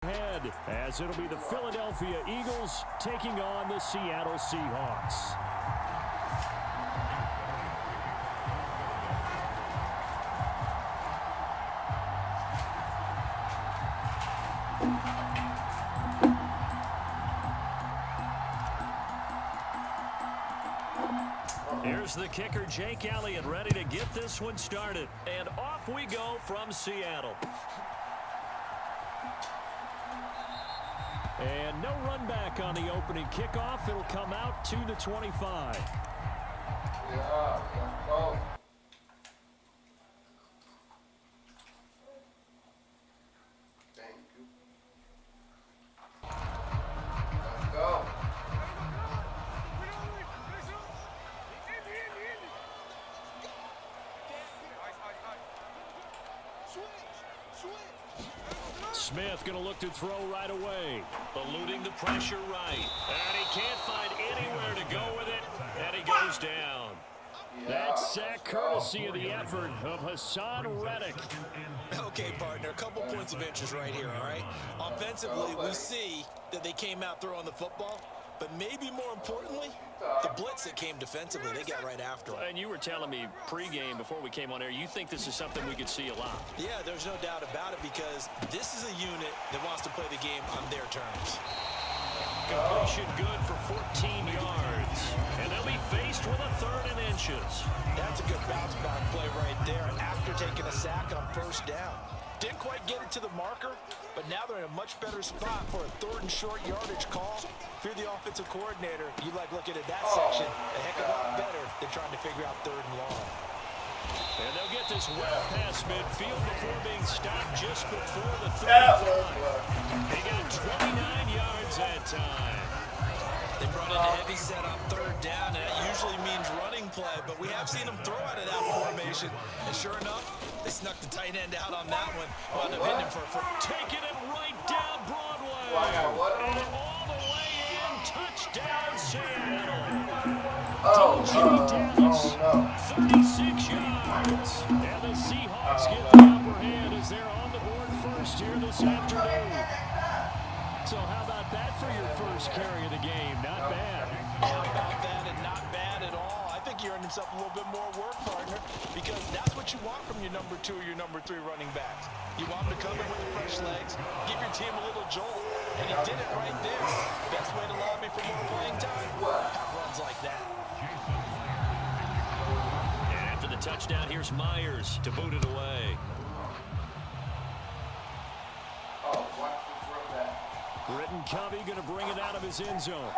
Head, as it'll be the Philadelphia Eagles taking on the Seattle Seahawks. Here's the kicker, Jake Elliott, ready to get this one started. And off we go from Seattle. And no run back on the opening kickoff. It'll come out to the 25. Yeah, let's go. Thank you. Let's go. Smith going to look to throw right away. Eluding the pressure right. And he can't find anywhere to go with it. And he goes down. That sack courtesy of the effort of Hassan Reddick. Okay, partner, a couple points of interest right here, all right? Offensively, we see that they came out throwing the football, but maybe more importantly, the blitz that came defensively, they got right after it. And you were telling me pregame before we came on air, you think this is something we could see a lot. Yeah, there's no doubt about it because this is a unit that wants to play the game on their terms. Completion good for 14 yards. And they'll be faced with a 3rd and inches. That's a good bounce back play right there after taking a sack on 1st down. Didn't quite get it to the marker, but now they're in a much better spot for a 3rd and short yardage call. If you're the offensive coordinator, you like looking at that section a heck of a lot better than trying to figure out 3rd and long. And they'll get this well past midfield before being stopped just before the 35. They got 29 yards that time. They brought in a heavy set on 3rd down, and that usually means running play, but we have seen them throw out of that formation. And sure enough, they snuck the tight end out on that one. Wound up hitting him for taking it right down Broadway. And all the way in, touchdown Seattle. Dallas, 36 yards. And the Seahawks get the upper hand as they're on the board first here this afternoon. So how about that for your first carry of the game? Not bad. How about that, and not bad at all. I think he earned himself a little bit more work, partner, because that's what you want from your number 2 or your number 3 running backs. You want him to come in with the fresh legs, give your team a little jolt, and he did it right there. Best way to lobby for more playing time? Have runs like that. And after the touchdown, here's Myers to boot it away. Britton Covey going to bring it out of his end zone.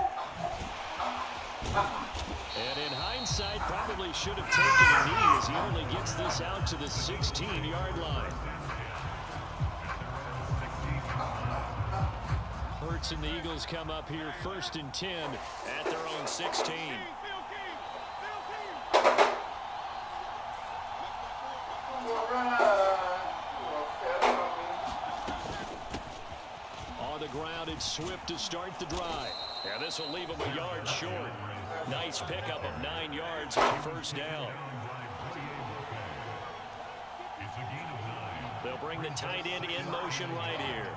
And in hindsight, probably should have taken a knee as he only gets this out to the 16-yard line. Hurts and the Eagles come up here 1st and 10 at their own 16. On the ground, it's Swift to start the drive. And this will leave him a yard short. Nice pickup of 9 yards on 1st down. They'll bring the tight end in motion right here.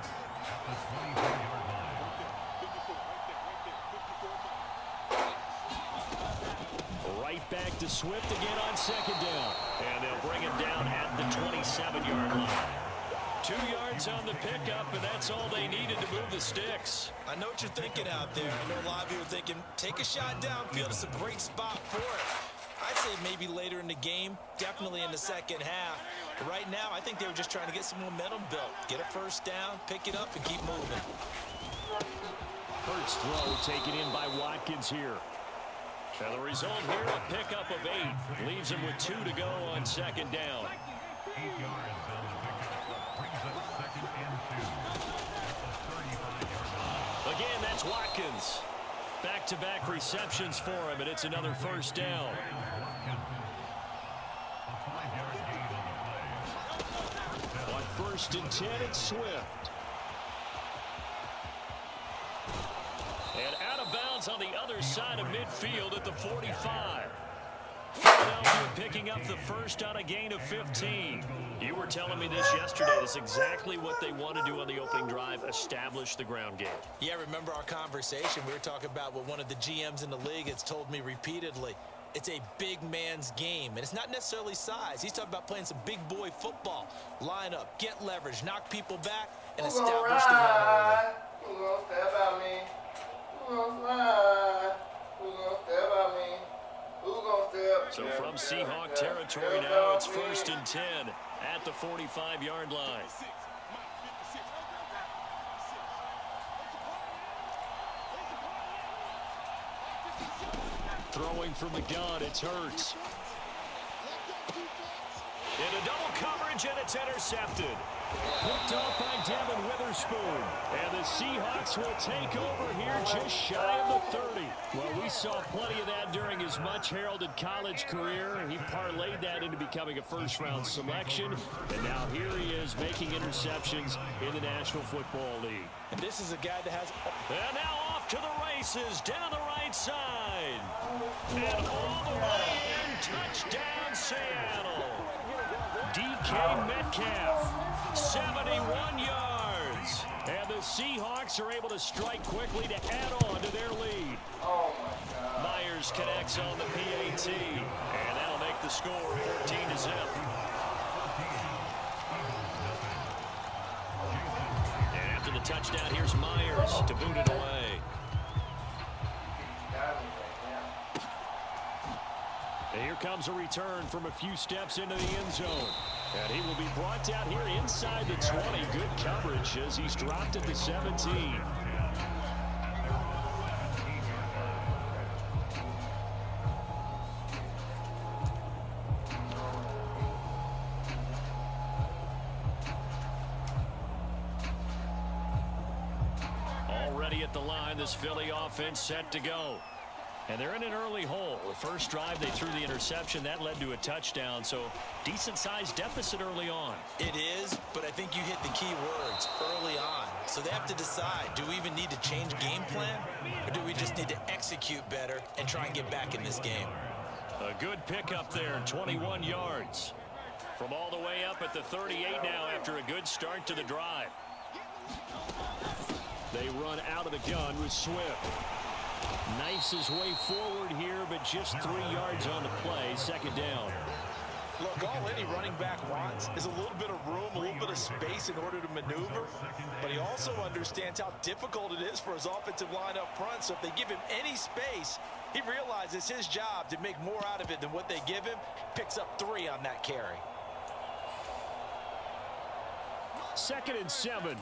Right back to Swift again on 2nd down. And they'll bring him down at the 27-yard line. 2 yards on the pickup, and that's all they needed to move the sticks. I know what you're thinking out there. I know a lot of you are thinking, take a shot downfield. It's a great spot for it. I'd say maybe later in the game, definitely in the 2nd half. But right now, I think they were just trying to get some momentum built. Get a 1st down, pick it up, and keep moving. Hurts throw taken in by Watkins here. And the result here, a pickup of 8. Leaves him with 2 to go on 2nd down. Again, that's Watkins. Back-to-back receptions for him, and it's another 1st down. On 1st and 10, it's Swift. And out of bounds on the other side of midfield at the 45. Philadelphia picking up the first on a gain of 15. You were telling me this yesterday. That's exactly what they want to do on the opening drive, establish the ground game. Yeah, remember our conversation? We were talking about what one of the GMs in the league has told me repeatedly. It's a big man's game, and it's not necessarily size. He's talking about playing some big boy football. Line up, get leverage, knock people back, and establish the run early. Who gonna step at me? Who gonna slide? Who gonna step at me? Who gonna step? So from Seahawk territory now, it's 1st and 10 at the 45-yard line. Throwing from the gun, it's Hurts. Into double coverage, and it's intercepted. Picked off by Devin Witherspoon. And the Seahawks will take over here just shy of the 30. Well, we saw plenty of that during his much-heralded college career. He parlayed that into becoming a first-round selection. And now here he is making interceptions in the National Football League. And this is a guy that has... And now off to the races, down the right side. And all the way in, touchdown Seattle. DK Metcalf, 71 yards. And the Seahawks are able to strike quickly to add on to their lead. Oh, my God. Myers connects on the PAT. And that'll make the score 14-0. And after the touchdown, here's Myers to boot it away. And here comes a return from a few steps into the end zone. And he will be brought down here inside the 20. Good coverage as he's dropped at the 17. Already at the line, this Philly offense set to go. And they're in an early hole. The first drive, they threw the interception. That led to a touchdown, so decent-sized deficit early on. It is, but I think you hit the key words, early on. So they have to decide, do we even need to change game plan, or do we just need to execute better and try and get back in this game? A good pickup there, 21 yards. From all the way up at the 38 now after a good start to the drive. They run out of the gun with Swift. Knifes his way forward here, but just 3 yards on the play. Second down. Look, all any running back wants is a little bit of room, a little bit of space in order to maneuver. But he also understands how difficult it is for his offensive line up front. So if they give him any space, he realizes his job to make more out of it than what they give him. Picks up 3 on that carry. 2nd and 7.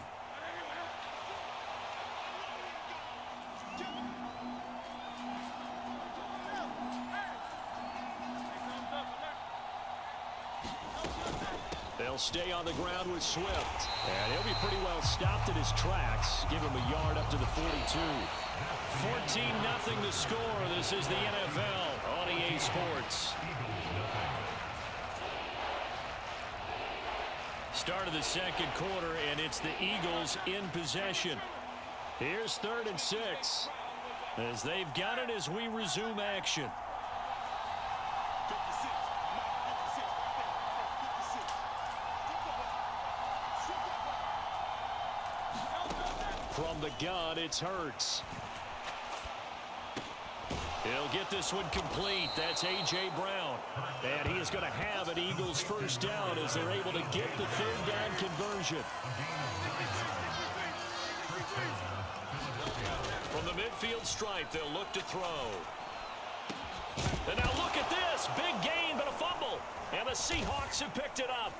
They'll stay on the ground with Swift. And he'll be pretty well stopped in his tracks. Give him a yard up to the 42. 14-0 the score. This is the NFL on EA Sports. Start of the second quarter, and it's the Eagles in possession. Here's 3rd and 6. As they've got it as we resume action. From the gun, it's Hurts. He'll get this one complete. That's A.J. Brown. And he is going to have an Eagles first down as they're able to get the 3rd down conversion. From the midfield stripe, they'll look to throw. And now look at this. Big gain, but a fumble. And the Seahawks have picked it up.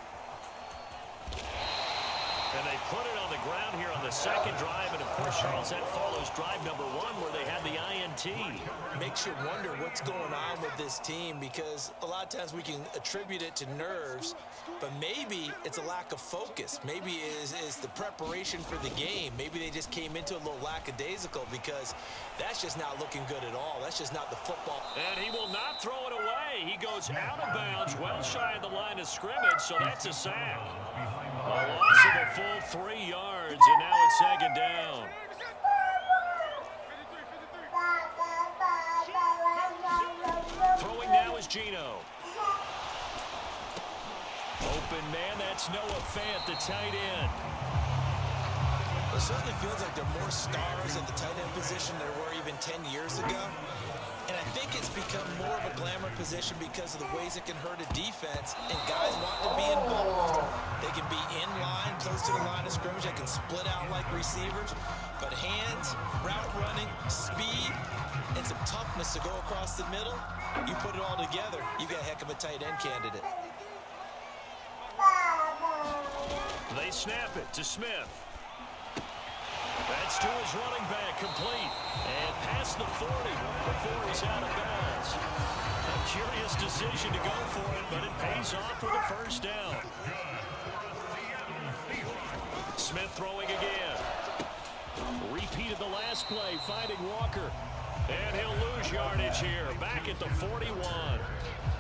And they put it on the ground here on the second drive. And, of course, Charles, that follows drive number 1 where they had the INT. Makes you wonder what's going on with this team, because a lot of times we can attribute it to nerves, but maybe it's a lack of focus. Maybe it's the preparation for the game. Maybe they just came into a little lackadaisical, because that's just not looking good at all. That's just not the football. And he will not throw it away. He goes out of bounds, well shy of the line of scrimmage, so that's a sack. A loss of a full 3 yards, and now it's 2nd down. Throwing now is Geno. It's Noah Fant, the tight end. It certainly feels like there are more stars at the tight end position than there were even 10 years ago. And I think it's become more of a glamour position because of the ways it can hurt a defense, and guys want to be involved. They can be in line, close to the line of scrimmage. They can split out like receivers. But hands, route running, speed, and some toughness to go across the middle, you put it all together, you got a heck of a tight end candidate. They snap it to Smith. That's to his running back, complete. And past the 40 before he's out of bounds. A curious decision to go for it, but it pays off with a first down. Smith throwing again. Repeated the last play, finding Walker. And he'll lose yardage here, back at the 41.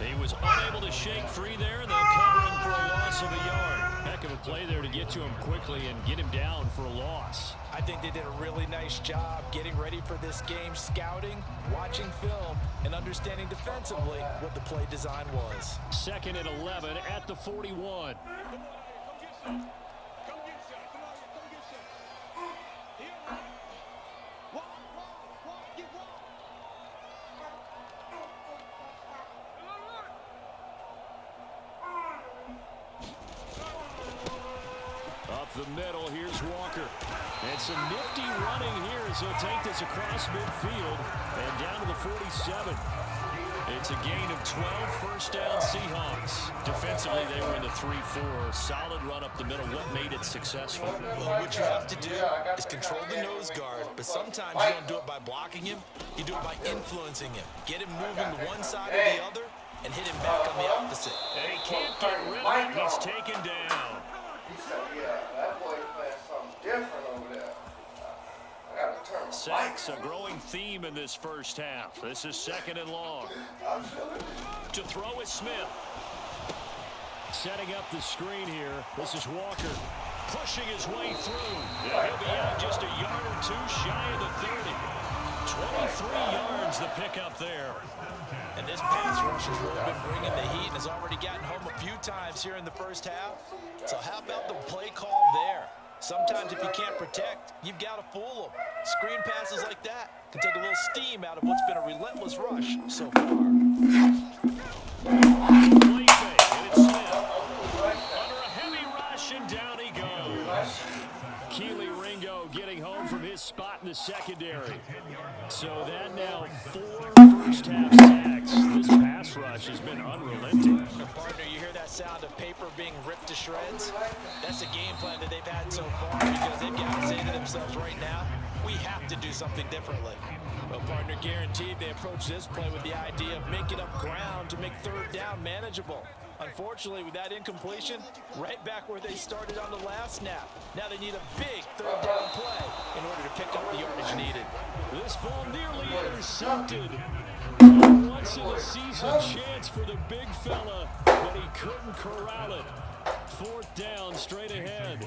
He was unable to shake free there, and they'll cover him for a loss of a yard. Heck of a play there to get to him quickly and get him down for a loss. I think they did a really nice job getting ready for this game, scouting, watching film, and understanding defensively what the play design was. 2nd and 11 at the 41. The middle, here's Walker. And some nifty running here as he'll take this across midfield and down to the 47. It's a gain of 12, first down Seahawks. Defensively, they were in the 3-4. Solid run up the middle. What made it successful? Well, what you have to do is control the nose guard, but sometimes you don't do it by blocking him. You do it by influencing him. Get him moving to one side or the other and hit him back on the opposite. And he can't get rid of it. He's taken down. He said, yeah, that boy playing something different over there. I got to turn Sacks, a growing theme in this first half. This is 2nd and long. To throw is Smith. Setting up the screen here. This is Walker. Pushing his way through. And he'll be out just a yard or two shy of the 30. 23 yards the pickup there. And this pass rush has really been bringing the heat and has already gotten home a few times here in the first half. So how about the play call there? Sometimes if you can't protect, you've got to fool them. Screen passes like that can take a little steam out of what's been a relentless rush so far. Play fake, and it's Smith. Under a heavy rush, and down he goes. Keely Ringo getting home from his spot in the secondary. So that now 4 first-half sacks. This pass rush has been unrelenting. Partner, you hear that sound of paper being ripped to shreds? That's a game plan that they've had so far because they've got to say to themselves right now, we have to do something differently. Well, partner, guaranteed they approach this play with the idea of making up ground to make 3rd down manageable. Unfortunately, with that incompletion, right back where they started on the last snap. Now they need a big 3rd down play in order to pick up the yardage needed. This ball nearly intercepted. A once-in-a-season chance for the big fella, but he couldn't corral it. 4th down, straight ahead.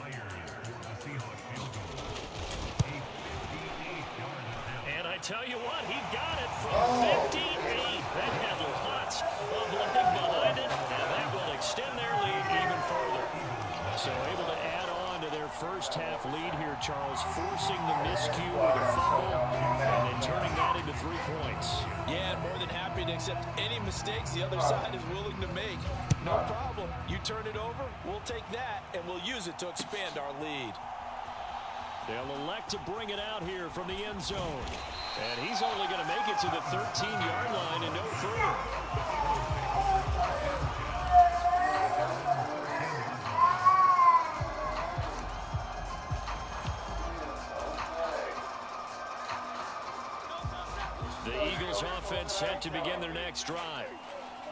And I tell you what, he got it from 58. That had lots of leg behind it, and that will extend their lead even further. So able to add on to their first half lead here, Charles, forcing the miscue or the fumble, and then turning that into 3 points. Yeah, and more than happy to accept any mistakes the other side is willing to make. No problem. You turn it over, we'll take that, and we'll use it to expand our lead. They'll elect to bring it out here from the end zone. And he's only going to make it to the 13-yard line and no further. The Eagles offense set to begin their next drive.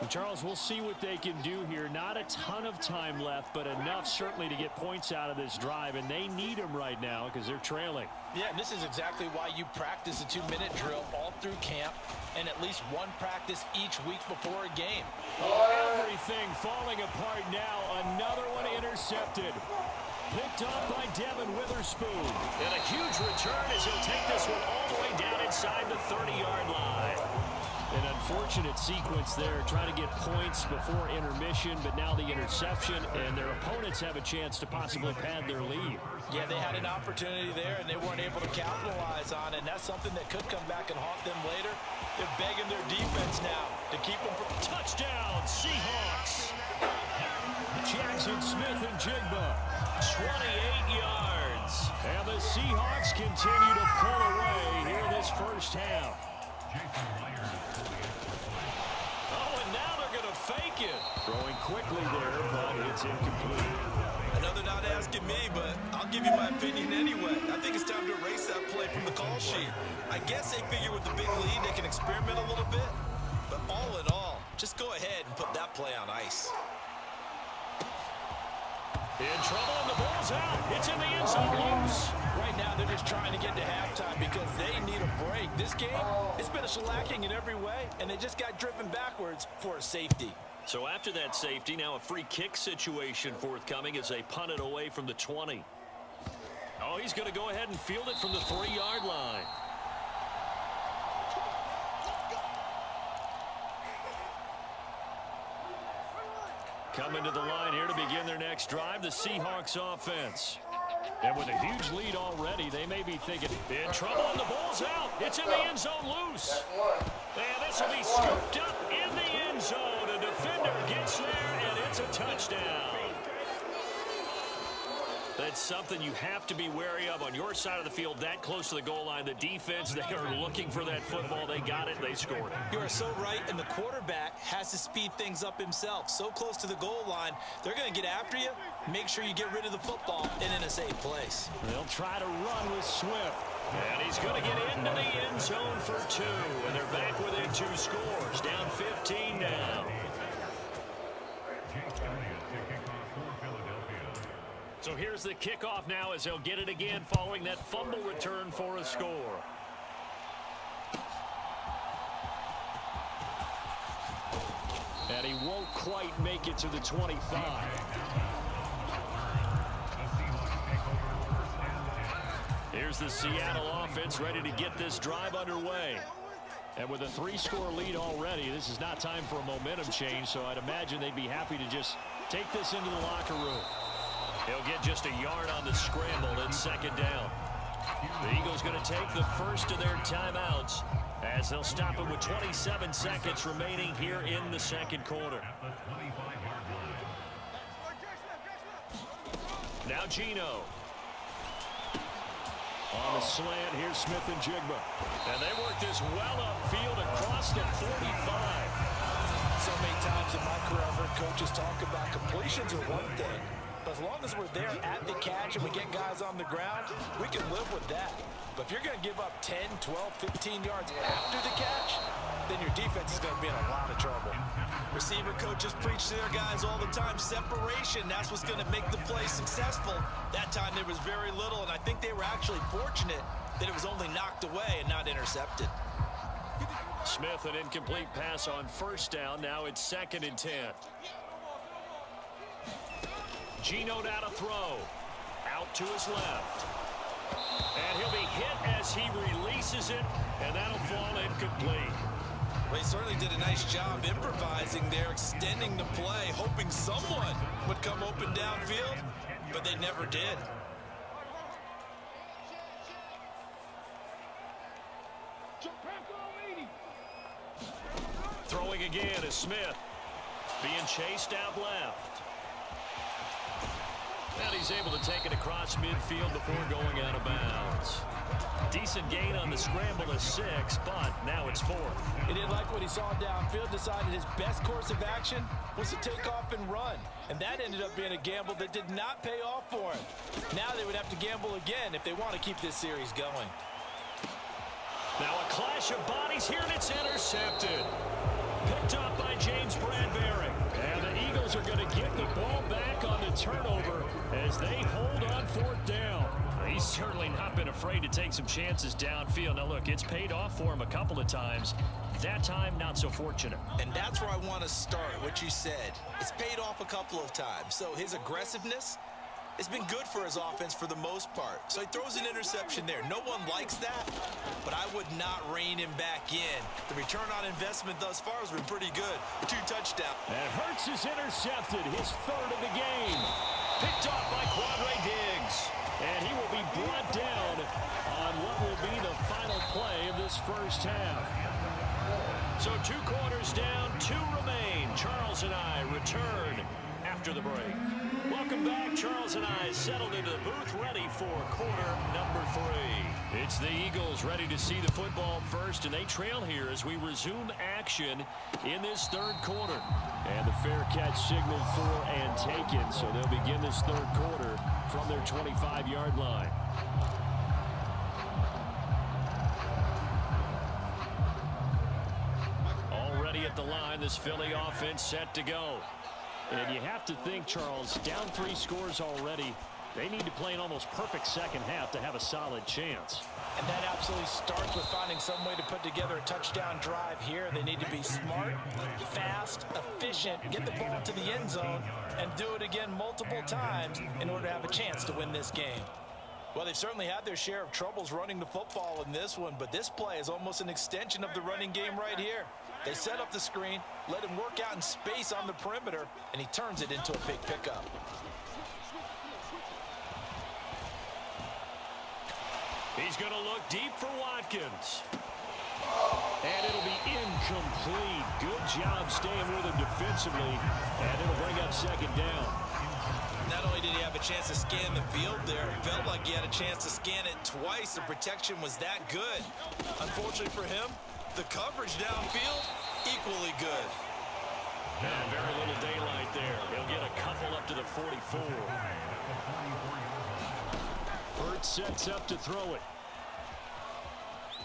And Charles, we'll see what they can do here. Not a ton of time left, but enough certainly to get points out of this drive, and they need them right now because they're trailing. Yeah, and this is exactly why you practice a 2-minute drill all through camp and at least one practice each week before a game. Oh, everything falling apart now. Another one intercepted. Picked off by Devin Witherspoon. And a huge return as he'll take this one all the way down inside the 30-yard line. An unfortunate sequence there, trying to get points before intermission, but now the interception, and their opponents have a chance to possibly pad their lead. Yeah, they had an opportunity there, and they weren't able to capitalize on it, and that's something that could come back and haunt them later. They're begging their defense now to keep them from... Touchdown, Seahawks! Jackson Smith and Jigba, 28 yards. And the Seahawks continue to pull away here in this first half. Oh, and now they're going to fake it. Throwing quickly there, but it's incomplete. Another not asking me, but I'll give you my opinion anyway. I think it's time to erase that play from the call sheet. I guess they figure with the big lead they can experiment a little bit. But all in all, just go ahead and put that play on ice. In trouble, and the ball's out. It's in the end zone, loose. Right now, they're just trying to get to halftime because they need a break. This game, it's been a shellacking in every way, and they just got driven backwards for a safety. So after that safety, now a free kick situation forthcoming as they punt it away from the 20. Oh, he's going to go ahead and field it from the 3-yard line. Coming to the line here to begin their next drive, the Seahawks offense. And with a huge lead already, they may be thinking, in trouble, and the ball's out. It's in the end zone, loose. And this will be scooped up in the end zone. A defender gets there, and it's a touchdown. That's something you have to be wary of on your side of the field, that close to the goal line. The defense, they are looking for that football. They got it. They scored it. You are so right, and the quarterback has to speed things up himself. So close to the goal line, they're going to get after you. Make sure you get rid of the football and in a safe place. They'll try to run with Swift. And he's going to get into the end zone for 2. And they're back within 2 scores. Down 15 now. So here's the kickoff now as they'll get it again following that fumble return for a score. And he won't quite make it to the 25. Here's the Seattle offense ready to get this drive underway. And with a 3-score lead already, this is not time for a momentum change, so I'd imagine they'd be happy to just take this into the locker room. He'll get just a yard on the scramble. It's second down. The Eagles going to take the first of their timeouts as they'll stop it with 27 seconds remaining here in the second quarter. Now Gino. On the slant, here's Smith and Jigba. And they work this well upfield across the 45. So many times in my career, I've heard coaches talk about completions are one thing. But as long as we're there at the catch and we get guys on the ground, we can live with that. But if you're going to give up 10, 12, 15 yards after the catch, then your defense is going to be in a lot of trouble. Receiver coaches preach to their guys all the time, separation, that's what's going to make the play successful. That time there was very little, and I think they were actually fortunate that it was only knocked away and not intercepted. Smith, an incomplete pass on first down. Now it's 2nd and 10. Gino now to throw. Out to his left. And he'll be hit as he releases it, and that'll fall incomplete. Well, he certainly did a nice job improvising there, extending the play, hoping someone would come open downfield, but they never did. Throwing again is Smith. Being chased out left. And he's able to take it across midfield before going out of bounds. Decent gain on the scramble is 6, but now it's 4th. He didn't like what he saw downfield, decided his best course of action was to take off and run. And that ended up being a gamble that did not pay off for him. Now they would have to gamble again if they want to keep this series going. Now a clash of bodies here, and it's intercepted. Picked up by James Bradbury. And the Eagles are going to get the ball back on the turnover as they hold on 4th down. He's certainly not been afraid to take some chances downfield. Now, look, it's paid off for him a couple of times. That time, not so fortunate. And that's where I want to start, what you said. It's paid off a couple of times. So his aggressiveness, It's been good for his offense for the most part. So he throws an interception there. No one likes that, but I would not rein him back in. The return on investment thus far has been pretty good. 2 touchdowns. And Hurts is intercepted, his 3rd of the game. Picked off by Quandre Diggs. And he will be brought down on what will be the final play of this first half. So 2 quarters down, 2 remain. Charles and I return after the break. Welcome back. Charles and I settled into the booth, ready for quarter number 3. It's the Eagles ready to see the football first, and they trail here as we resume action in this 3rd quarter. And the fair catch signaled for and taken, so they'll begin this 3rd quarter from their 25-yard line. Already at the line, this Philly offense set to go. And you have to think, Charles, down 3 scores already. They need to play an almost perfect second half to have a solid chance. And that absolutely starts with finding some way to put together a touchdown drive here. They need to be smart, fast, efficient, get the ball to the end zone, and do it again multiple times in order to have a chance to win this game. Well, they've certainly had their share of troubles running the football in this one, but this play is almost an extension of the running game right here. They set up the screen, let him work out in space on the perimeter, and he turns it into a big pickup. He's going to look deep for Watkins. And it'll be incomplete. Good job staying with him defensively, and it'll bring up 2nd down. Not only did he have a chance to scan the field there, it felt like he had a chance to scan it twice. The protection was that good. Unfortunately for him, the coverage downfield, equally good. And very little daylight there. He'll get a couple up to the 44. Hurts sets up to throw it.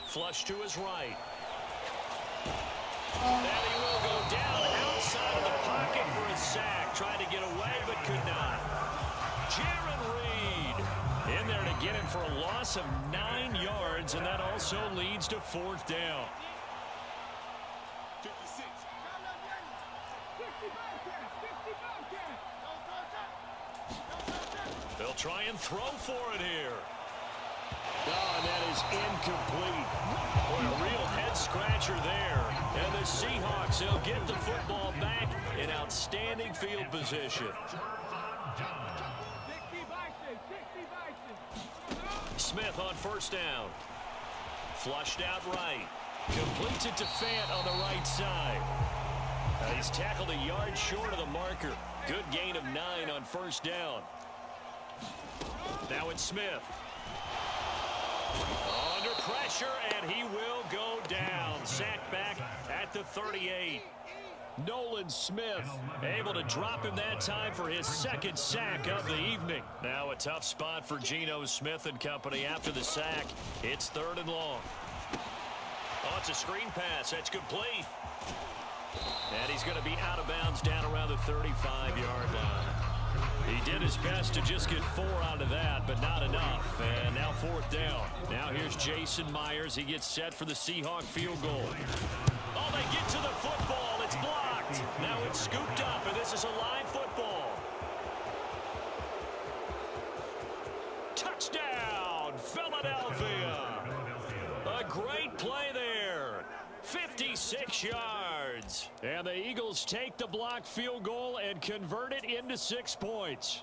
Flush to his right. And he will go down outside of the pocket for a sack. Tried to get away, but could not. Jaron Reed in there to get him for a loss of 9 yards, and that also leads to 4th down. They'll try and throw for it here. Oh, and that is incomplete. Boy, a real head-scratcher there. And the Seahawks, they'll get the football back in outstanding field position. Smith on 1st down. Flushed out right. Completes it to Fant on the right side. He's tackled a yard short of the marker. Good gain of 9 on 1st down. Now it's Smith. Under pressure, and he will go down. Sacked back at the 38. Nolan Smith able to drop him that time for his 2nd sack of the evening. Now a tough spot for Geno Smith and company after the sack. It's 3rd and long. Oh, it's a screen pass. That's complete. And he's going to be out of bounds down around the 35-yard line. He did his best to just get 4 out of that, but not enough. And now 4th down. Now here's Jason Myers. He gets set for the Seahawk field goal. Oh, they get to the football. It's blocked. Now it's scooped up, and this is a live football. Touchdown, Philadelphia. A great play there. 56 yards. And the Eagles take the blocked field goal and convert it into 6 points.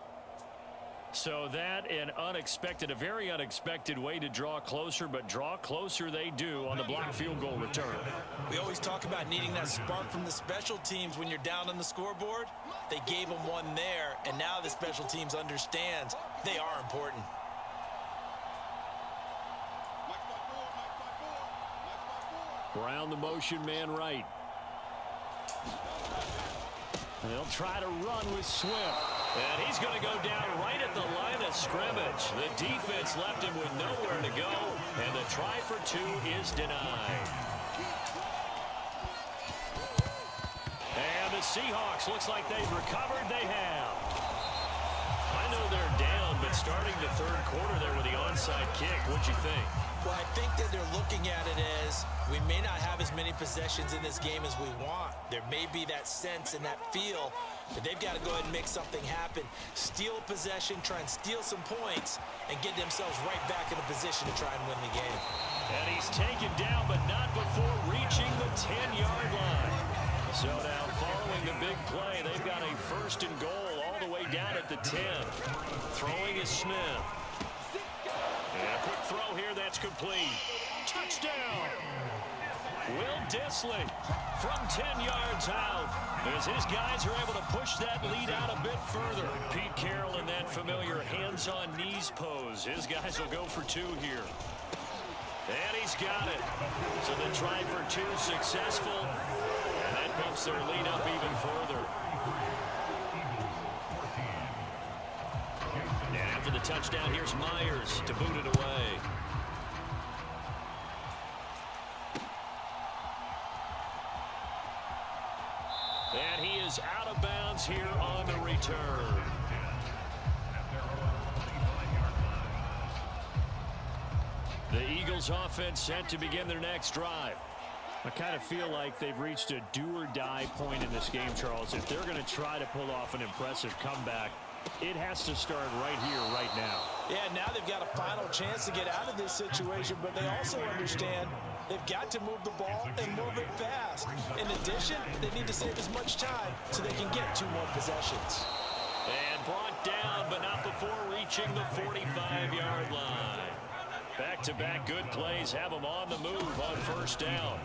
So that an unexpected, a very unexpected way to draw closer, but draw closer they do on the blocked field goal return. We always talk about needing that spark from the special teams when you're down on the scoreboard. They gave them one there, and now the special teams understands they are important. Brown, the motion man right. They'll try to run with Swift. And he's going to go down right at the line of scrimmage. The defense left him with nowhere to go. And the try for 2 is denied. And the Seahawks, looks like they've recovered. They have. I know they're down, but starting the 3rd quarter there with the onside kick, what'd you think? Well, I think that they're looking at it as we may not have as many possessions in this game as we want. There may be that sense and that feel But they've got to go ahead and make something happen. Steal possession, try and steal some points, and get themselves right back in a position to try and win the game. And he's taken down, but not before reaching the 10-yard line. So now, following the big play, they've got a 1st and goal all the way down at the 10. Throwing is Smith. And a quick throw here, that's complete. Touchdown! Will Dissly from 10 yards out as his guys are able to push that lead out a bit further. Pete Carroll in that familiar hands-on knees pose. His guys will go for 2 here. And he's got it. So the try for 2 successful. And that bumps their lead up even further. And after the touchdown, here's Myers to boot it away. And he is out of bounds here on the return. The Eagles offense set to begin their next drive. I kind of feel like they've reached a do-or-die point in this game, Charles. If they're going to try to pull off an impressive comeback, it has to start right here, right now. Yeah, now they've got a final chance to get out of this situation, but they also understand they've got to move the ball and move it fast. In addition, they need to save as much time so they can get 2 more possessions. And brought down, but not before reaching the 45-yard line. Back-to-back good plays have them on the move on 1st down.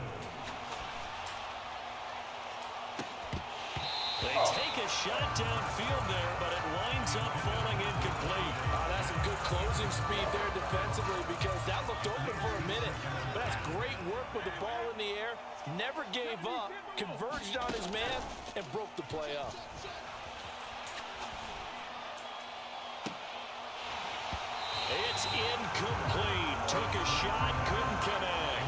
They take a shot downfield there, but it winds up falling incomplete. That's some good closing speed there defensively because that looked open for a minute. But that's great work with the ball in the air. Never gave up, converged on his man, and broke the play up. It's incomplete. Took a shot, couldn't connect.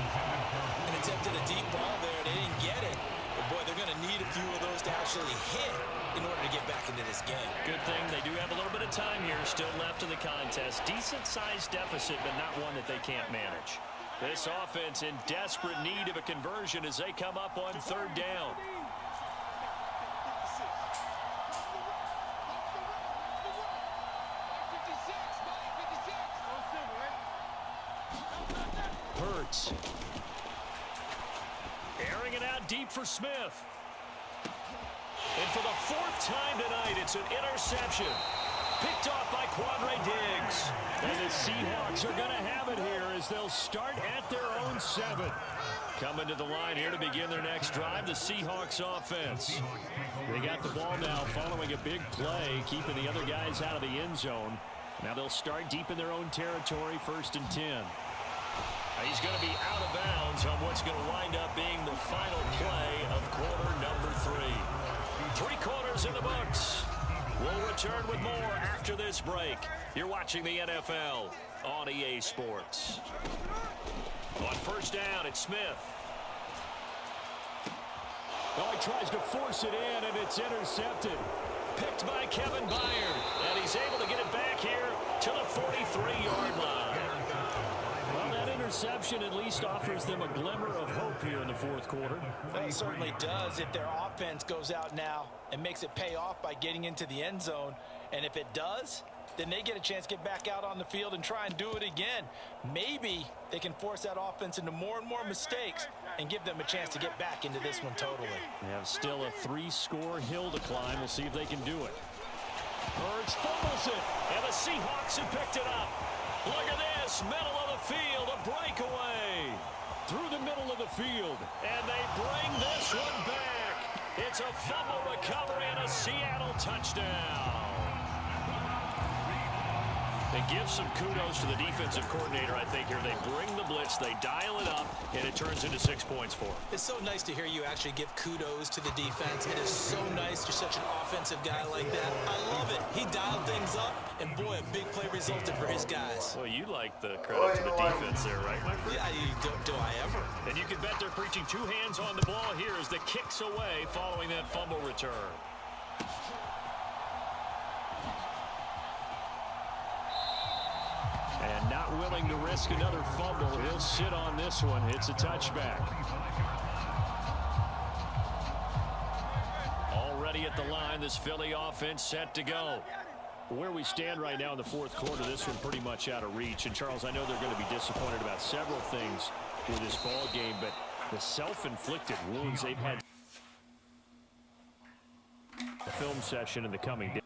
And attempted a deep ball there. They didn't get it. But, boy, they're going to need a few of those to actually hit in order to get back into this game. Good thing they do have a little bit of time here still left in the contest. Decent-sized deficit, but not one that they can't manage. This offense in desperate need of a conversion as they come up on 3rd down. Hurts. Airing it out deep for Smith. And for the 4th time tonight, it's an interception. Picked off by Quandre Diggs. And the Seahawks are going to have it here as they'll start at their own 7. Coming to the line here to begin their next drive, the Seahawks offense. They got the ball now following a big play, keeping the other guys out of the end zone. Now they'll start deep in their own territory, 1st and 10. He's going to be out of bounds on what's going to wind up being the final play of quarter number 3. 3 quarters in the books. We'll return with more after this break. You're watching the NFL on EA Sports. On 1st down, it's Smith. Oh, he tries to force it in, and it's intercepted. Picked by Kevin Byard, and he's able to get it back here to the 43-yard line. Well, that interception at least offers them a glimmer of hope here in the 4th quarter. Well, it certainly does if their offense goes out now and makes it pay off by getting into the end zone. And if it does, then they get a chance to get back out on the field and try and do it again. Maybe they can force that offense into more and more mistakes and give them a chance to get back into this one totally. They have still a 3-score hill to climb. We'll see if they can do it. Hurts fumbles it, and the Seahawks have picked it up. Look at this, middle of the field, a breakaway. Through the middle of the field, and they bring this one back. It's a fumble recovery and a Seattle touchdown. They give some kudos to the defensive coordinator, I think, here. They bring the blitz, they dial it up, and it turns into 6 points for them. It's so nice to hear you actually give kudos to the defense. It is so nice you're such an offensive guy like that. I love it. He dialed things up, and boy, a big play resulted for his guys. Well, you like the credit to the defense there, right, my friend? Yeah, do I ever? And you can bet they're preaching 2 hands on the ball here as the kick's away following that fumble return. And not willing to risk another fumble. He'll sit on this one. It's a touchback. Already ready at the line. This Philly offense set to go. Where we stand right now in the fourth quarter, this one pretty much out of reach. And, Charles, I know they're going to be disappointed about several things with this ball game, but the self-inflicted wounds they've had. A film session in the coming days.